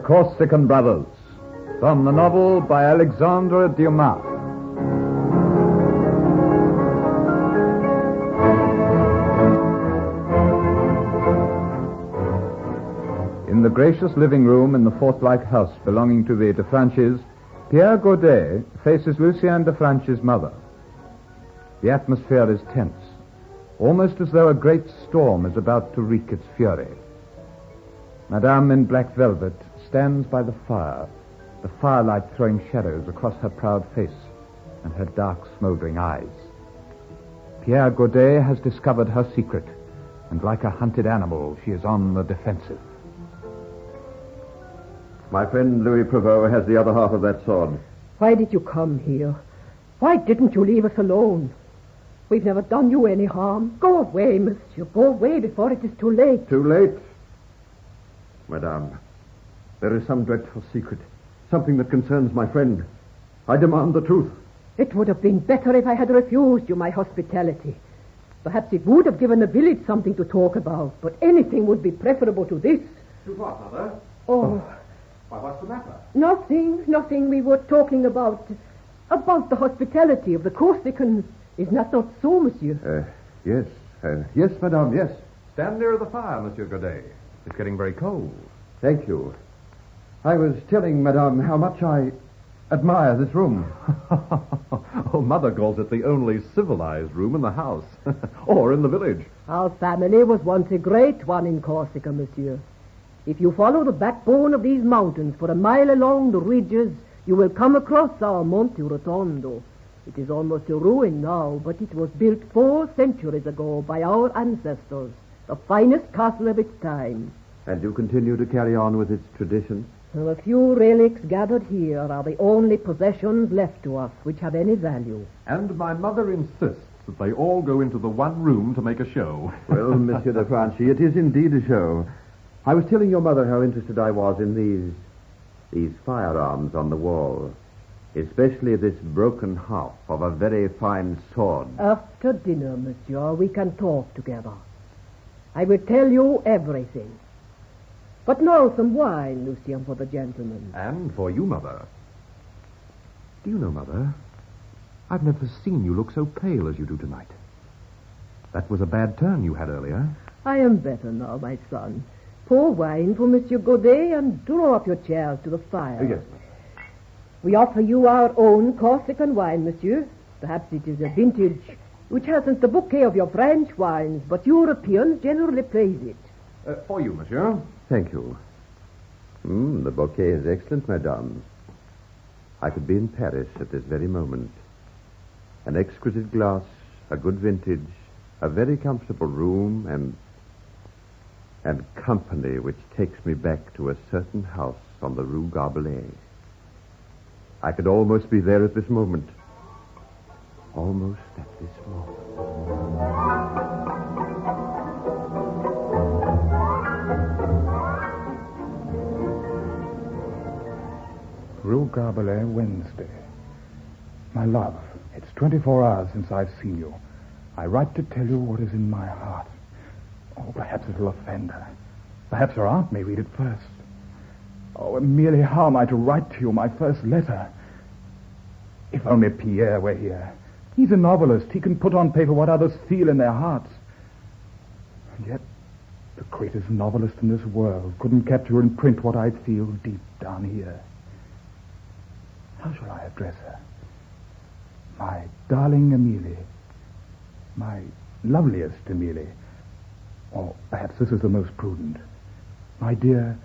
Corsican Brothers, from the novel by Alexandre Dumas. In the gracious living room in the fort-like house belonging to the de Franches, Pierre Godet faces Lucien de Franches' mother. The atmosphere is tense, almost as though a great storm is about to wreak its fury. Madame in black velvet stands by the fire, the firelight throwing shadows across her proud face and her dark, smoldering eyes. Pierre Godet has discovered her secret, and like a hunted animal, she is on the defensive. My friend Louis Prevost has the other half of that sword. Why did you come here? Why didn't you leave us alone? We've never done you any harm. Go away, monsieur. Go away before it is too late. Too late? Madame, there is some dreadful secret. Something that concerns my friend. I demand the truth. It would have been better if I had refused you my hospitality. Perhaps it would have given the village something to talk about, but anything would be preferable to this. To what, Mother? Oh. Why, what's the matter? Nothing. We were talking about the hospitality of the Corsicans. Is not so, monsieur? Yes. Yes, madame, yes. Stand near the fire, Monsieur Godet. It's getting very cold. Thank you. I was telling madame how much I admire this room. Oh, Mother calls it the only civilized room in the house. Or in the village. Our family was once a great one in Corsica, monsieur. If you follow the backbone of these mountains for a mile along the ridges, you will come across our Monte Rotondo. It is almost a ruin now, but it was built 4 centuries ago by our ancestors, the finest castle of its time. And you continue to carry on with its traditions? Well, a few relics gathered here are the only possessions left to us which have any value. And my mother insists that they all go into the one room to make a show. Well, Monsieur de Franchi, it is indeed a show. I was telling your mother how interested I was in these firearms on the wall. Especially this broken half of a very fine sword. After dinner, monsieur, we can talk together. I will tell you everything. But now some wine, Lucien, for the gentleman. And for you, Mother. Do you know, Mother, I've never seen you look so pale as you do tonight. That was a bad turn you had earlier. I am better now, my son. Pour wine for Monsieur Godet and draw up your chairs to the fire. Yes. We offer you our own Corsican wine, monsieur. Perhaps it is a vintage which hasn't the bouquet of your French wines, but Europeans generally praise it. For you, monsieur. Thank you. The bouquet is excellent, madame. I could be in Paris at this very moment. An exquisite glass, a good vintage, a very comfortable room, and company which takes me back to a certain house on the Rue Garbelais. I could almost be there at this moment. Almost at this moment. Rue Garbelais, Wednesday. My love, it's 24 hours since I've seen you. I write to tell you what is in my heart. Oh, perhaps it'll offend her. Perhaps her aunt may read it first. Oh, Amelia, how am I to write to you my first letter? If only Pierre were here. He's a novelist. He can put on paper what others feel in their hearts. And yet, the greatest novelist in this world couldn't capture in print what I feel deep down here. How shall I address her? My darling Amelie. My loveliest Amelie. Or perhaps this is the most prudent. My dear,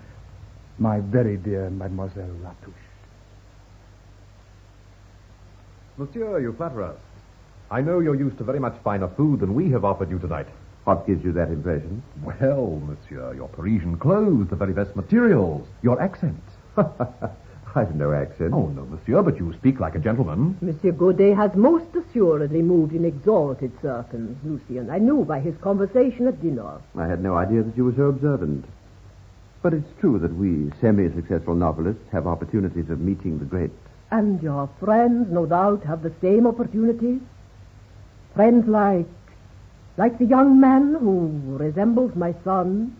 my very dear Mademoiselle Latouche. Monsieur, you flatter us. I know you're used to very much finer food than we have offered you tonight. What gives you that impression? Well, monsieur, your Parisian clothes, the very best materials, your accent. I've no accent. Oh, no, monsieur, but you speak like a gentleman. Monsieur Godet has most assuredly moved in exalted circles, Lucien. I knew by his conversation at dinner. I had no idea that you were so observant. But it's true that we semi-successful novelists have opportunities of meeting the great. And your friends, no doubt, have the same opportunities? Friends like the young man who resembles my son?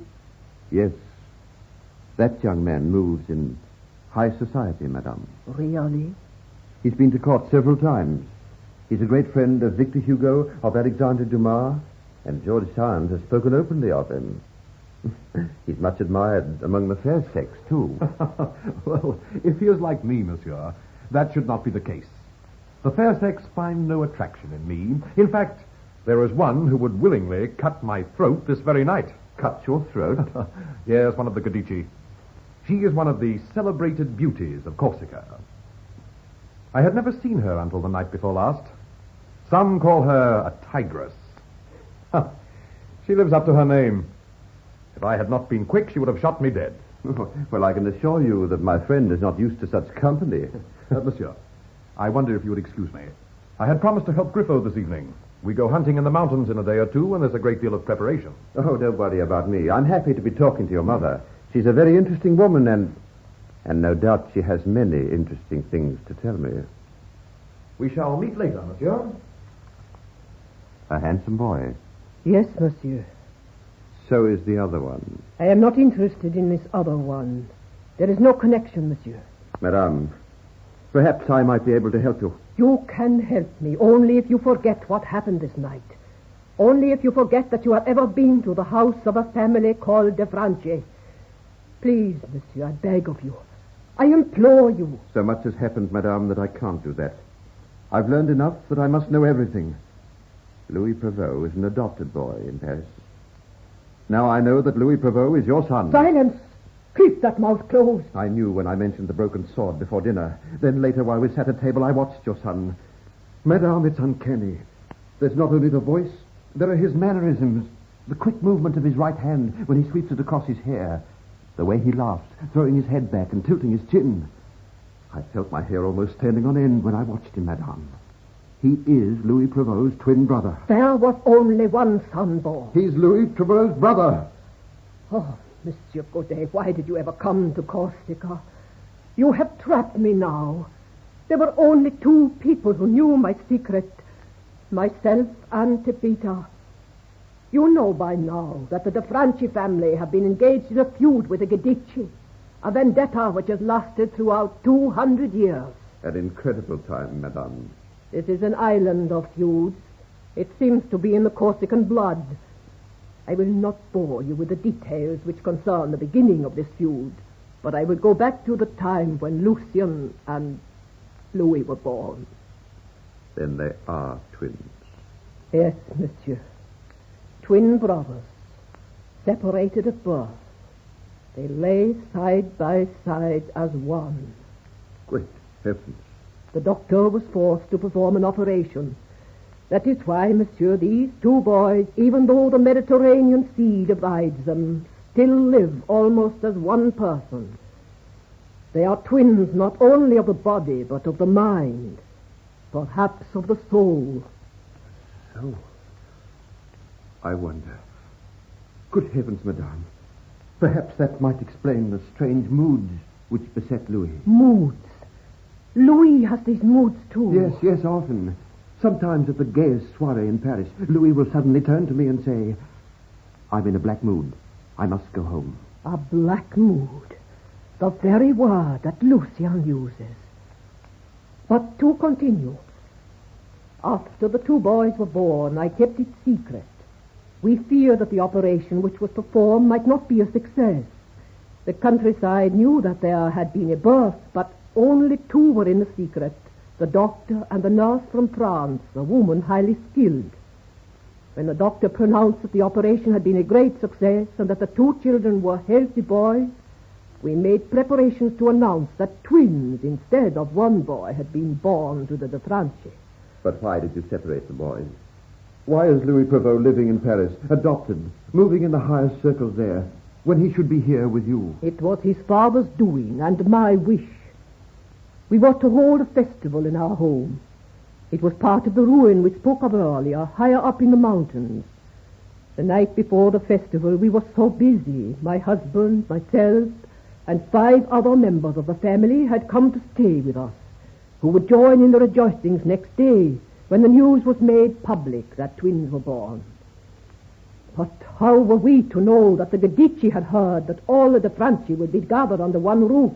Yes. That young man moves in high society, madame. Really? He's been to court several times. He's a great friend of Victor Hugo, of Alexandre Dumas, and George Sand has spoken openly of him. He's much admired among the fair sex, too. Well, if he is like me, monsieur, that should not be the case. The fair sex find no attraction in me. In fact, there is one who would willingly cut my throat this very night. Cut your throat? Yes, one of the Medici. She is one of the celebrated beauties of Corsica. I had never seen her until the night before last. Some call her a tigress. She lives up to her name. If I had not been quick, she would have shot me dead. Well, I can assure you that my friend is not used to such company. Monsieur, I wonder if you would excuse me. I had promised to help Griffo this evening. We go hunting in the mountains in a day or two, and there's a great deal of preparation. Oh, don't worry about me. I'm happy to be talking to your mother. She's a very interesting woman, and no doubt she has many interesting things to tell me. We shall meet later, monsieur. A handsome boy. Yes, monsieur. So is the other one. I am not interested in this other one. There is no connection, monsieur. Madame, perhaps I might be able to help you. You can help me only if you forget what happened this night. Only if you forget that you have ever been to the house of a family called de Franchi. Please, monsieur, I beg of you. I implore you. So much has happened, madame, that I can't do that. I've learned enough that I must know everything. Louis Prevost is an adopted boy in Paris. Now I know that Louis Prevost is your son. Silence! Keep that mouth closed. I knew when I mentioned the broken sword before dinner. Then later, while we sat at table, I watched your son. Madame, it's uncanny. There's not only the voice, there are his mannerisms. The quick movement of his right hand when he sweeps it across his hair. The way he laughs, throwing his head back and tilting his chin. I felt my hair almost standing on end when I watched him, madame. He is Louis Prevost's twin brother. There was only one son born. He's Louis Prevost's brother. Oh, Monsieur Godet, why did you ever come to Corsica? You have trapped me now. There were only two people who knew my secret. Myself and Pepita. You know by now that the de Franchi family have been engaged in a feud with the Medici. A vendetta which has lasted throughout 200 years. An incredible time, madame. This is an island of feuds. It seems to be in the Corsican blood. I will not bore you with the details which concern the beginning of this feud, but I will go back to the time when Lucien and Louis were born. Then they are twins. Yes, monsieur. Twin brothers, separated at birth. They lay side by side as one. Great heavens. The doctor was forced to perform an operation. That is why, monsieur, these two boys, even though the Mediterranean Sea divides them, still live almost as one person. They are twins not only of the body, but of the mind, perhaps of the soul. So, I wonder. Good heavens, madame. Perhaps that might explain the strange moods which beset Louis. Moods? Louis has these moods, too. Yes, often. Sometimes at the gayest soiree in Paris, Louis will suddenly turn to me and say, I'm in a black mood. I must go home. A black mood. The very word that Lucien uses. But to continue. After the two boys were born, I kept it secret. We feared that the operation which was performed might not be a success. The countryside knew that there had been a birth, but only two were in the secret. The doctor and the nurse from France, a woman highly skilled. When the doctor pronounced that the operation had been a great success and that the two children were healthy boys, we made preparations to announce that twins instead of one boy had been born to the de Franchi. But why did you separate the boys? Why is Louis Prevost living in Paris, adopted, moving in the highest circles there, when he should be here with you? It was his father's doing and my wish. We were to hold a festival in our home. It was part of the ruin we spoke of earlier, higher up in the mountains. The night before the festival, we were so busy. My husband, myself, and 5 other members of the family had come to stay with us, who would join in the rejoicings next day when the news was made public that twins were born. But how were we to know that the Gadici had heard that all the Franci would be gathered under one roof?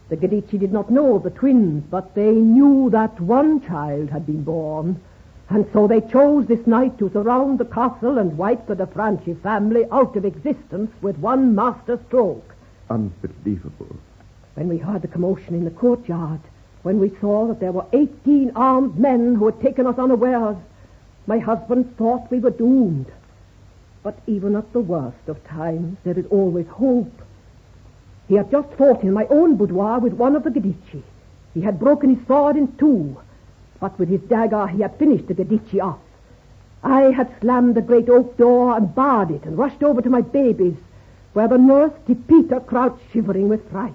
The Gadici did not know of the twins, but they knew that one child had been born, and so they chose this night to surround the castle and wipe the Franci family out of existence with one master stroke. Unbelievable. When we heard the commotion in the courtyard, when we saw that there were 18 armed men who had taken us unawares, my husband thought we were doomed. But even at the worst of times, there is always hope. He had just fought in my own boudoir with one of the Gadici. He had broken his sword in two, but with his dagger he had finished the Gadici off. I had slammed the great oak door and barred it and rushed over to my babies, where the nurse, Tipita, crouched shivering with fright.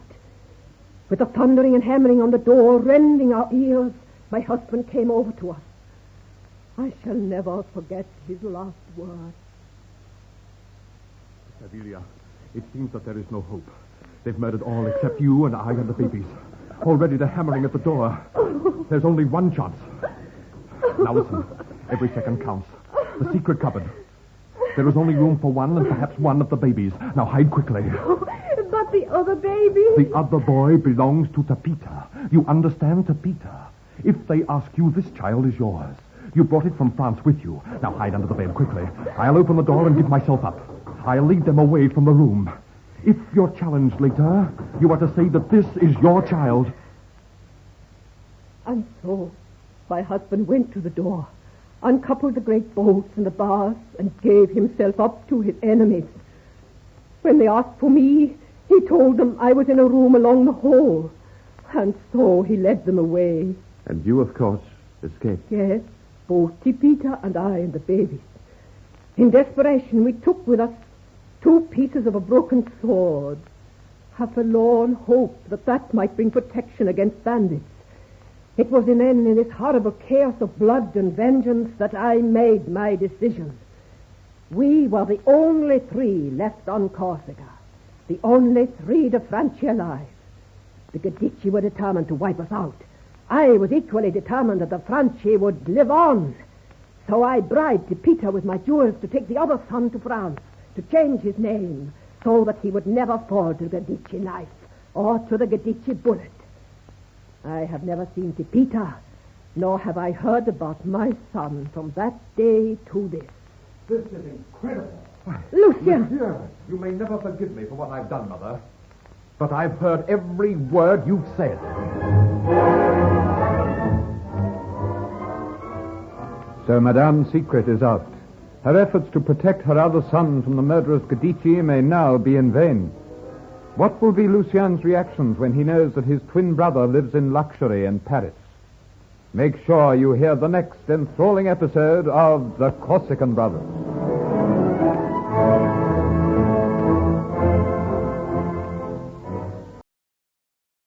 With the thundering and hammering on the door, rending our ears, my husband came over to us. I shall never forget his last words. Adelia, it seems that there is no hope. They've murdered all except you and I and the babies. Already they're hammering at the door. There's only one chance. Now listen, every second counts. The secret cupboard. There is only room for one and perhaps one of the babies. Now hide quickly. But the other baby? The other boy belongs to Tapita. You understand, Tapita? If they ask you, this child is yours. You brought it from France with you. Now hide under the bed quickly. I'll open the door and give myself up. I'll lead them away from the room. If you're challenged later, you are to say that this is your child. And so, my husband went to the door, uncoupled the great bolts and the bars, and gave himself up to his enemies. When they asked for me, he told them I was in a room along the hall. And so he led them away. And you, of course, escaped. Yes, both Tipita and I and the babies. In desperation, we took with us 2 pieces of a broken sword, a forlorn hope that might bring protection against bandits. It was in this horrible chaos of blood and vengeance that I made my decision. We were the only 3 left on Corsica, the only 3 de Franci alive. The Gadici were determined to wipe us out. I was equally determined that the Franci would live on. So I bribed Peter with my jewels to take the other son to France, to change his name, so that he would never fall to the Gadici knife or to the Gadici bullet. I have never seen Tipita, nor have I heard about my son from that day to this. This is incredible. Lucien! Monsieur, you may never forgive me for what I've done, Mother. But I've heard every word you've said. So Madame's secret is out. Her efforts to protect her other son from the murderous Gadici may now be in vain. What will be Lucien's reactions when he knows that his twin brother lives in luxury in Paris? Make sure you hear the next enthralling episode of The Corsican Brothers.